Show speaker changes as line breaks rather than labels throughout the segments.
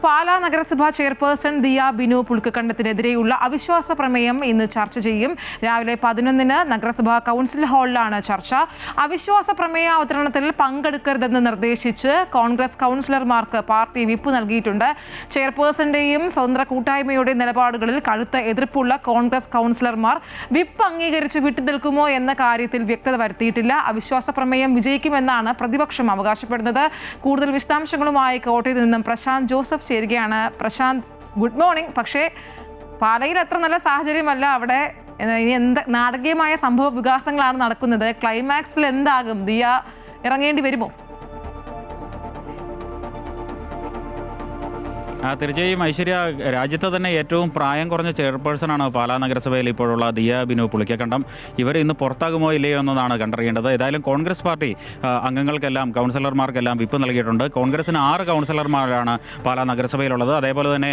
പാലാ നഗരസഭാ ചെയർപേഴ്സൺ ദിയ ബിനു പുളിക്കക്കണ്ടത്തിനെതിരെയുള്ള അവിശ്വാസ പ്രമേയം ഇന്ന് ചർച്ച ചെയ്യും. രാവിലെ 11-ന് നഗരസഭാ കൗൺസിൽ ഹാളിലാണ് ചർച്ച. അവിശ്വാസ പ്രമേയ അവതരണത്തിൽ പങ്കെടുക്കരുതെന്ന് നിർദ്ദേശിച്ച് കോൺഗ്രസ് കൗൺസിലർമാർക്ക് പാർട്ടി വിപ്പ് നൽകിയിട്ടുണ്ട്. ചെയർപേഴ്സന്റെയും സ്വതന്ത്ര കൂട്ടായ്മയുടെ നിലപാടുകളിൽ കടുത്ത എതിർപ്പുള്ള കോൺഗ്രസ് കൗൺസിലർമാർ വിപ്പ് അംഗീകരിച്ച് വിട്ടുനിൽക്കുമോ എന്ന കാര്യത്തിൽ വ്യക്തത വരുത്തിയിട്ടില്ല. അവിശ്വാസ പ്രമേയം വിജയിക്കുമെന്നാണ് പ്രതിപക്ഷം അവകാശപ്പെടുന്നത്. കൂടുതൽ വിശദാംശങ്ങളുമായി കോട്ടയത്ത് നിന്നും പ്രശാന്ത് ജോസഫ് ചേരുകയാണ്. Prashanth, good morning. പക്ഷേ പാലയിൽ അത്ര നല്ല സാഹചര്യമല്ല. അവിടെ എന്ത് നാടകീയമായ സംഭവ വികാസങ്ങളാണ് നടക്കുന്നത്. ക്ലൈമാക്സിൽ എന്താകും? ദിയ ഇറങ്ങേണ്ടി വരുമോ?
തീർച്ചയായും ഐശ്വര്യ, രാജ്യത്തെ തന്നെ ഏറ്റവും പ്രായം കുറഞ്ഞ ചെയർപേഴ്സണാണ് പാലാ നഗരസഭയിൽ ഇപ്പോഴുള്ള ദിയ ബിനു പുളിക്കക്കണ്ടം. ഇവർ ഇന്ന് പുറത്താകുമോ ഇല്ലയോ എന്നതാണ് കണ്ടറിയേണ്ടത്. ഏതായാലും കോൺഗ്രസ് പാർട്ടി അംഗങ്ങൾക്കെല്ലാം, കൗൺസിലർമാർക്കെല്ലാം വിപ്പ് നൽകിയിട്ടുണ്ട്. കോൺഗ്രസിന് 6 കൗൺസിലർമാരാണ് പാലാ നഗരസഭയിലുള്ളത്. അതേപോലെ തന്നെ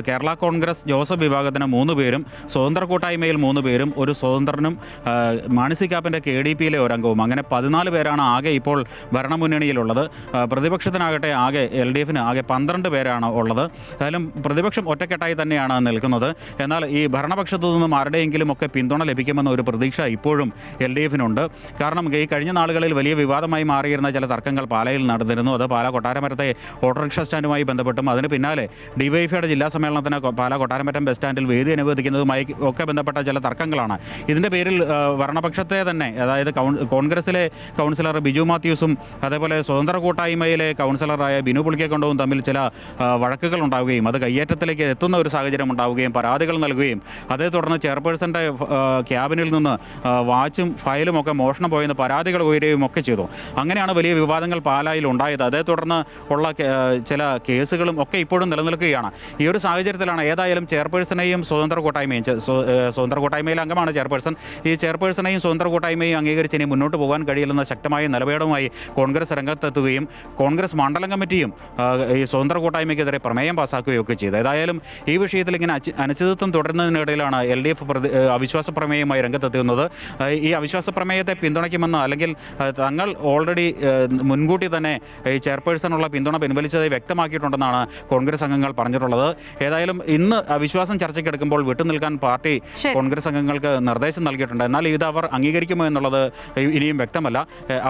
കേരള കോൺഗ്രസ് ജോസഫ് വിഭാഗത്തിന് 3 പേരും, സ്വതന്ത്ര കൂട്ടായ്മയിൽ 3 പേരും, ഒരു സ്വതന്ത്രനും മാണി കാപ്പൻ്റെ KDP-യിലെ ഒരംഗവും, അങ്ങനെ 14 പേരാണ് ആകെ ഇപ്പോൾ ഭരണമുന്നണിയിലുള്ളത്. പ്രതിപക്ഷത്തിനാകട്ടെ ആകെ LDF-ന് ആകെ 12 പേരാണ് ഉള്ളത്. ഏതായാലും പ്രതിപക്ഷം ഒറ്റക്കെട്ടായി തന്നെയാണ് നിൽക്കുന്നത്. എന്നാൽ ഈ ഭരണപക്ഷത്തു നിന്നും ആരുടെയെങ്കിലും ഒക്കെ പിന്തുണ ലഭിക്കുമെന്ന ഒരു പ്രതീക്ഷ ഇപ്പോഴും LDF-നുണ്ട്. കാരണം ഈ കഴിഞ്ഞ നാളുകളിൽ വലിയ വിവാദമായി മാറിയിരുന്ന ചില തർക്കങ്ങൾ പാലയിൽ നടന്നിരുന്നു. അത് പാലാ കൊട്ടാരമരത്തെ ഓട്ടോറിക്ഷ സ്റ്റാൻഡുമായി ബന്ധപ്പെട്ടും അതിന് പിന്നാലെ DYFIയുടെ ജില്ലാ സമ്മേളനത്തിന് പാലാ കൊട്ടാരമരം ബസ് സ്റ്റാൻഡിൽ വേദി അനുവദിക്കുന്നതുമായി ഒക്കെ ബന്ധപ്പെട്ട ചില തർക്കങ്ങളാണ്. ഇതിൻ്റെ പേരിൽ ഭരണപക്ഷത്തെ തന്നെ, അതായത് കോൺഗ്രസിലെ കൗൺസിലർ ബിജു മാത്യൂസും അതേപോലെ സ്വതന്ത്ര കൂട്ടായ്മയിലെ കൗൺസിലറായ ബിനു പുളിക്കക്കണ്ടവും തമ്മിൽ ചില വഴക്കുകൾ ഉണ്ടാവുകയും അത് കയ്യേറ്റത്തിലേക്ക് എത്തുന്ന ഒരു സാഹചര്യം ഉണ്ടാവുകയും പരാതികൾ നൽകുകയും അതേ തുടർന്ന് ചെയർപേഴ്സൻ്റെ ക്യാബിനിൽ നിന്ന് വാച്ചും ഫയലും ഒക്കെ മോഷണം പോയെന്ന് പരാതികൾ ഉയരുകയും ഒക്കെ ചെയ്തു. അങ്ങനെയാണ് വലിയ വിവാദങ്ങൾ പാലായിൽ ഉണ്ടായത്. അതേ തുടർന്ന് ഉള്ള ചില കേസുകളും ഒക്കെ ഇപ്പോഴും നിലനിൽക്കുകയാണ്. ഈ ഒരു സാഹചര്യത്തിലാണ് ഏതായാലും ചെയർപേഴ്സണെയും സ്വതന്ത്ര കൂട്ടായ്മയിലെ അംഗമാണ് ചെയർപേഴ്സൺ. ഈ ചെയർപേഴ്സണെയും സ്വതന്ത്ര കൂട്ടായ്മയും അംഗീകരിച്ച് ഇനി മുന്നോട്ട് പോകാൻ കഴിയില്ലെന്ന ശക്തമായ നിലപാടുമായി കോൺഗ്രസ് രംഗത്തെത്തുകയും കോൺഗ്രസ് മണ്ഡലം കമ്മിറ്റിയും ഈ സ്വതന്ത്ര കൂട്ടായ്മയ്ക്കെതിരെ പ്രമേയം പാസാക്കുകയൊക്കെ ചെയ്തു. ഏതായാലും ഈ വിഷയത്തിൽ ഇങ്ങനെ അനിശ്ചിതത്വം തുടരുന്നതിനിടയിലാണ് LDF അവിശ്വാസ പ്രമേയമായി രംഗത്തെത്തുന്നത്. ഈ അവിശ്വാസ പ്രമേയത്തെ പിന്തുണയ്ക്കുമെന്ന്, അല്ലെങ്കിൽ തങ്ങൾ ഓൾറെഡി മുൻകൂട്ടി തന്നെ ഈ ചെയർപേഴ്സണുള്ള പിന്തുണ പിൻവലിച്ചതായി വ്യക്തമാക്കിയിട്ടുണ്ടെന്നാണ് കോൺഗ്രസ് അംഗങ്ങൾ പറഞ്ഞിട്ടുള്ളത്. ഏതായാലും ഇന്ന് അവിശ്വാസം ചർച്ചയ്ക്കെടുക്കുമ്പോൾ വിട്ടുനിൽക്കാൻ പാർട്ടി കോൺഗ്രസ് അംഗങ്ങൾക്ക് നിർദ്ദേശം നൽകിയിട്ടുണ്ട്. എന്നാൽ ഇത് അവർ അംഗീകരിക്കുമോ എന്നുള്ളത് ഇനിയും വ്യക്തമല്ല.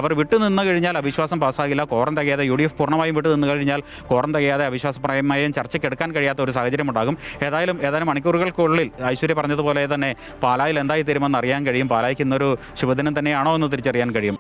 അവർ വിട്ടുനിന്ന് കഴിഞ്ഞാൽ അവിശ്വാസം പാസ്സാകില്ല. കോറം തികയാതെ UDF പൂർണ്ണമായും വിട്ടുനിന്ന് കഴിഞ്ഞാൽ കോറം തികയാതെ അവിശ്വാസ പ്രമേയം ചർച്ചയ്ക്കെടുക്കാൻ കഴിയാത്ത ഒരു സാഹചര്യം ഉണ്ടാകും. ഏതാനും മണിക്കൂറുകൾക്കുള്ളിൽ ഐശ്വര്യ പറഞ്ഞതുപോലെ തന്നെ പാലായിൽ എന്തായി തീരുമെന്ന് അറിയാൻ കഴിയും. പാലായ്ക്ക് ഇന്നൊരു ശുഭദിനം തന്നെയാണോ എന്ന് തിരിച്ചറിയാൻ കഴിയും.